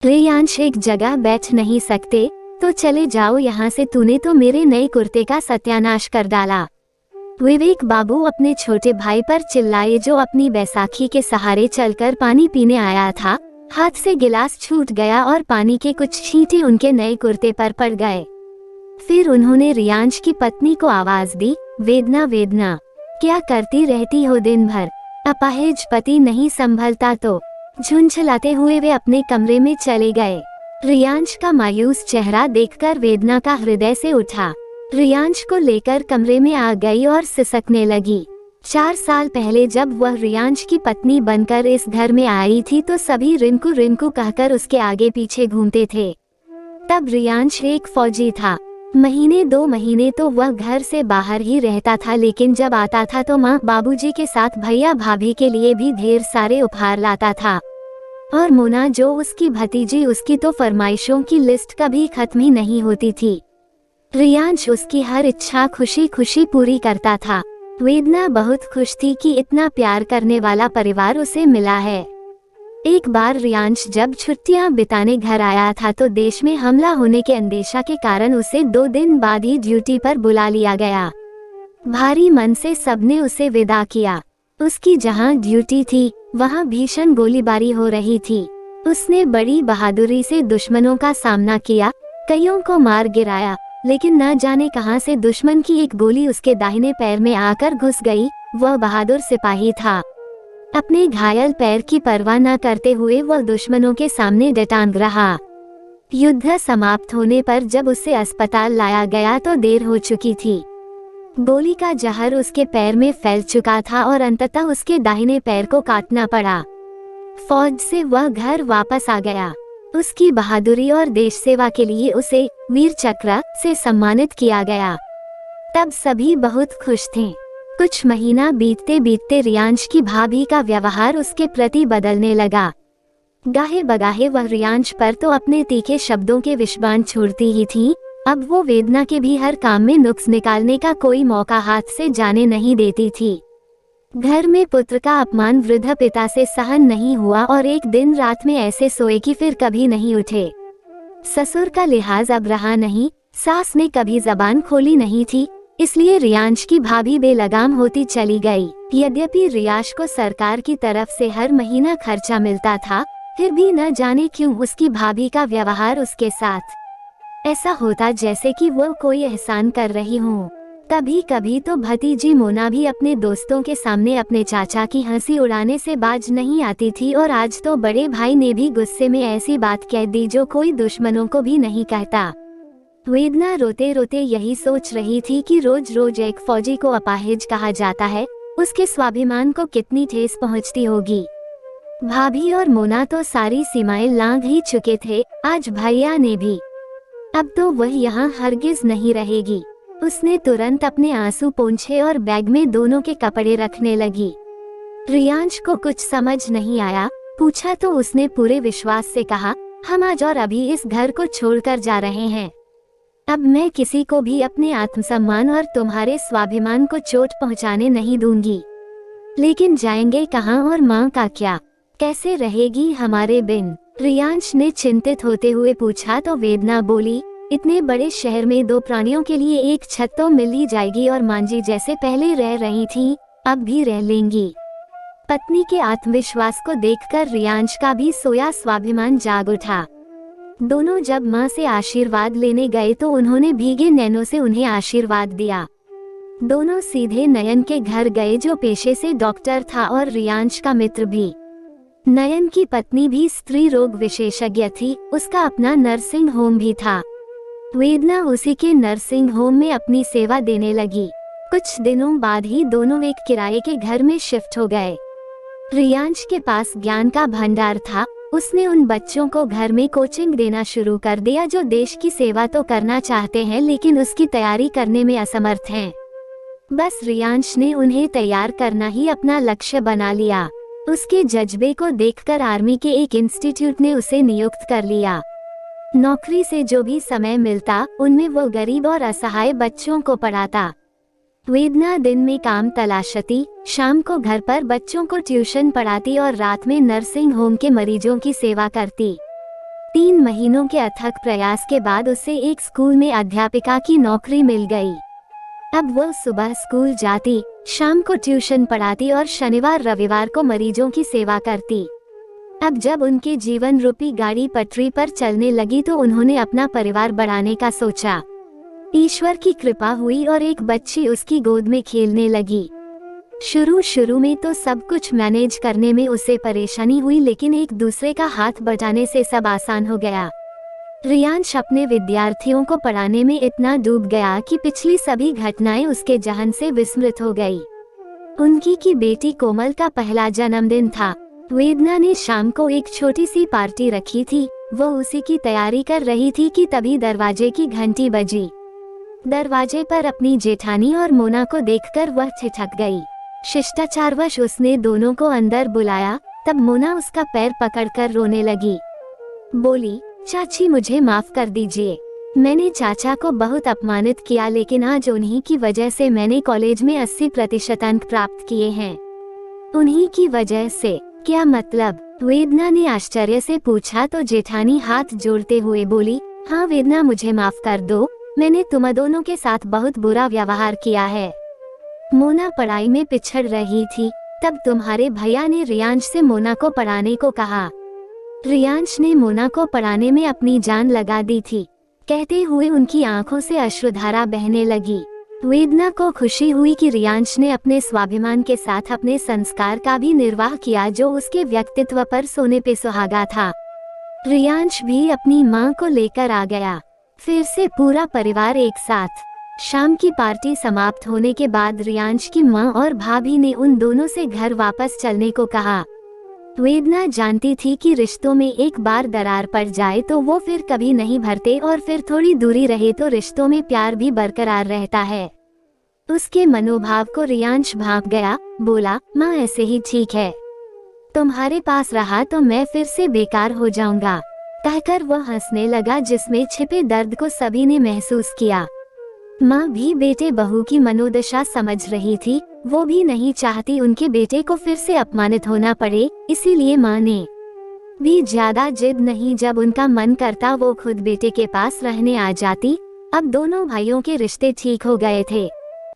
रेयांश एक जगह बैठ नहीं सकते, तो चले जाओ यहाँ से, तूने तो मेरे नए कुर्ते का सत्यानाश कर डाला। विवेक बाबू अपने छोटे भाई पर चिल्लाए जो अपनी बैसाखी के सहारे चलकर पानी पीने आया था। हाथ से गिलास छूट गया और पानी के कुछ छींटे उनके नए कुर्ते पर पड़ गए। फिर उन्होंने रियांश की पत्नी को आवाज दी, वेदना वेदना, क्या करती रहती हो दिन भर? अपाहिज पति नहीं संभलता तो? झुंझलाते हुए वे अपने कमरे में चले गए। रियांश का मायूस चेहरा देखकर वेदना का हृदय से उठा। रियांश को लेकर कमरे में आ गई और सिसकने लगी। 4 साल पहले जब वह रियांश की पत्नी बनकर इस घर में आई थी तो सभी रिंकू रिंकू कहकर उसके आगे पीछे घूमते थे। तब रियांश एक फौजी था। महीने 2 महीने तो वह घर से बाहर ही रहता था, लेकिन जब आता था तो माँ बाबूजी के साथ भैया भाभी के लिए भी ढेर सारे उपहार लाता था। और मोना जो उसकी भतीजी, उसकी तो फरमाइशों की लिस्ट कभी खत्म ही नहीं होती थी। रियांश उसकी हर इच्छा खुशी खुशी पूरी करता था। वेदना बहुत खुश थी कि इतना प्यार करने वाला परिवार उसे मिला है। एक बार रियांश जब छुट्टियां बिताने घर आया था तो देश में हमला होने के अंदेशा के कारण उसे 2 दिन बाद ही ड्यूटी पर बुला लिया गया। भारी मन से सबने उसे विदा किया। उसकी जहां ड्यूटी थी वहां भीषण गोलीबारी हो रही थी। उसने बड़ी बहादुरी से दुश्मनों का सामना किया, कईयों को मार गिराया, लेकिन न जाने कहां से दुश्मन की एक गोली उसके दाहिने पैर में आकर घुस गई। वह बहादुर सिपाही था। अपने घायल पैर की परवाह न करते हुए वह दुश्मनों के सामने डटांग रहा। युद्ध समाप्त होने पर जब उसे अस्पताल लाया गया तो देर हो चुकी थी। गोली का जहर उसके पैर में फैल चुका था और अंततः उसके दाहिने पैर को काटना पड़ा। फौज से वह घर वापस आ गया। उसकी बहादुरी और देश सेवा के लिए उसे वीर चक्र से सम्मानित किया गया। तब सभी बहुत खुश थे। कुछ महीना बीतते बीतते रियांश की भाभी का व्यवहार उसके प्रति बदलने लगा। गाहे बगाहे वह रियांश पर तो अपने तीखे शब्दों के विषबाण छोड़ती ही थी, अब वो वेदना के भी हर काम में नुक्स निकालने का कोई मौका हाथ से जाने नहीं देती थी। घर में पुत्र का अपमान वृद्ध पिता से सहन नहीं हुआ और एक दिन रात में ऐसे सोए कि फिर कभी नहीं उठे। ससुर का लिहाज अब रहा नहीं, सास ने कभी जबान खोली नहीं थी, इसलिए रियांश की भाभी बेलगाम होती चली गई। यद्यपि रियांश को सरकार की तरफ से हर महीना खर्चा मिलता था, फिर भी न जाने क्यों उसकी भाभी का व्यवहार उसके साथ ऐसा होता जैसे कि वो कोई एहसान कर रही हो। कभी कभी तो भतीजी मोना भी अपने दोस्तों के सामने अपने चाचा की हंसी उड़ाने से बाज नहीं आती थी, और आज तो बड़े भाई ने भी गुस्से में ऐसी बात कह दी जो कोई दुश्मनों को भी नहीं कहता। वेदना रोते रोते यही सोच रही थी कि रोज रोज एक फौजी को अपाहिज कहा जाता है, उसके स्वाभिमान को कितनी ठेस पहुंचती होगी। भाभी और मोना तो सारी सीमाएं लांघ ही चुके थे, आज भैया ने भी। अब तो वह यहाँ हरगिज नहीं रहेगी। उसने तुरंत अपने आंसू पोंछे और बैग में दोनों के कपड़े रखने लगी। रियांश को कुछ समझ नहीं आया। पूछा तो उसने पूरे विश्वास से कहा, हम आज और अभी इस घर को छोड़कर जा रहे हैं। अब मैं किसी को भी अपने आत्मसम्मान और तुम्हारे स्वाभिमान को चोट पहुंचाने नहीं दूंगी। लेकिन जाएंगे कहाँ और माँ का क्या? कैसे रहेगी हमारे बिन? रियांश ने चिंतित होते हुए पूछा तो वेदना बोली, इतने बड़े शहर में 2 प्राणियों के लिए एक छत तो मिल ही जाएगी, और मांझी जैसे पहले रह रही थी अब भी रह लेंगी। पत्नी के आत्मविश्वास को देखकर रियांश का भी सोया स्वाभिमान जाग उठा। दोनों जब माँ से आशीर्वाद लेने गए तो उन्होंने भीगे नैनों से उन्हें आशीर्वाद दिया। दोनों सीधे नयन के घर गए जो पेशे से डॉक्टर था और रियांश का मित्र भी। नयन की पत्नी भी स्त्री रोग विशेषज्ञ थी, उसका अपना नर्सिंग होम भी था। वेदना उसी के नर्सिंग होम में अपनी सेवा देने लगी। कुछ दिनों बाद ही दोनों एक किराए के घर में शिफ्ट हो गए। रियांश के पास ज्ञान का भंडार था। उसने उन बच्चों को घर में कोचिंग देना शुरू कर दिया जो देश की सेवा तो करना चाहते हैं लेकिन उसकी तैयारी करने में असमर्थ हैं। बस रियांश ने उन्हें तैयार करना ही अपना लक्ष्य बना लिया। उसके जज्बे को देखकर आर्मी के एक इंस्टीट्यूट ने उसे नियुक्त कर लिया। नौकरी से जो भी समय मिलता उनमें वो गरीब और असहाय बच्चों को पढ़ाता। वेदना दिन में काम तलाशती, शाम को घर पर बच्चों को ट्यूशन पढ़ाती और रात में नर्सिंग होम के मरीजों की सेवा करती। महीनों के अथक प्रयास के बाद उसे एक स्कूल में अध्यापिका की नौकरी मिल गई। अब वो सुबह स्कूल जाती, शाम को ट्यूशन पढ़ाती और शनिवार रविवार को मरीजों की सेवा करती। अब जब उनके जीवन रूपी गाड़ी पटरी पर चलने लगी तो उन्होंने अपना परिवार बढ़ाने का सोचा। ईश्वर की कृपा हुई और एक बच्ची उसकी गोद में खेलने लगी। शुरू में तो सब कुछ मैनेज करने में उसे परेशानी हुई, लेकिन एक दूसरे का हाथ बटाने से सब आसान हो गया। रियांश अपने विद्यार्थियों को पढ़ाने में इतना डूब गया कि पिछली सभी घटनाएं उसके जहन से विस्मृत हो गई। उनकी की बेटी कोमल का पहला जन्मदिन था। वेदना ने शाम को एक छोटी सी पार्टी रखी थी। वो उसी की तैयारी कर रही थी कि तभी दरवाजे की घंटी बजी। दरवाजे पर अपनी जेठानी और मोना को देखकर वह ठिठक गई। शिष्टाचारवश उसने दोनों को अंदर बुलाया। तब मोना उसका पैर पकड़कर रोने लगी। बोली, चाची मुझे माफ कर दीजिए। मैंने चाचा को बहुत अपमानित किया, लेकिन आज उन्हीं की वजह से मैंने कॉलेज में 80% अंक प्राप्त किए हैं। उन्हीं की वजह से? क्या मतलब? वेदना ने आश्चर्य से पूछा तो जेठानी हाथ जोड़ते हुए बोली, हाँ वेदना, मुझे माफ कर दो। मैंने तुम दोनों के साथ बहुत बुरा व्यवहार किया है। मोना पढ़ाई में पिछड़ रही थी। तब तुम्हारे भैया ने रियांश से मोना को पढ़ाने को कहा। रियांश ने मोना को पढ़ाने में अपनी जान लगा दी थी। कहते हुए उनकी आंखों से अश्रुधारा बहने लगी। वेदना को खुशी हुई कि रियांश ने अपने स्वाभिमान के साथ अपने संस्कार का भी निर्वाह किया, जो उसके व्यक्तित्व पर सोने पे सुहागा था। रियांश भी अपनी मां को लेकर आ गया। फिर से पूरा परिवार एक साथ। शाम की पार्टी समाप्त होने के बाद रियांश की मां और भाभी ने उन दोनों से घर वापस चलने को कहा। वेदना जानती थी कि रिश्तों में एक बार दरार पड़ जाए तो वो फिर कभी नहीं भरते, और फिर थोड़ी दूरी रहे तो रिश्तों में प्यार भी बरकरार रहता है। उसके मनोभाव को रियांश भांप गया। बोला, माँ ऐसे ही ठीक है। तुम्हारे पास रहा तो मैं फिर से बेकार हो जाऊंगा। कहकर वह हंसने लगा, जिसमें छिपे दर्द को सभी ने महसूस किया। माँ भी बेटे बहू की मनोदशा समझ रही थी। वो भी नहीं चाहती उनके बेटे को फिर से अपमानित होना पड़े, इसीलिए माँ ने भी ज्यादा जिद नहीं। जब उनका मन करता वो खुद बेटे के पास रहने आ जाती। अब दोनों भाइयों के रिश्ते ठीक हो गए थे।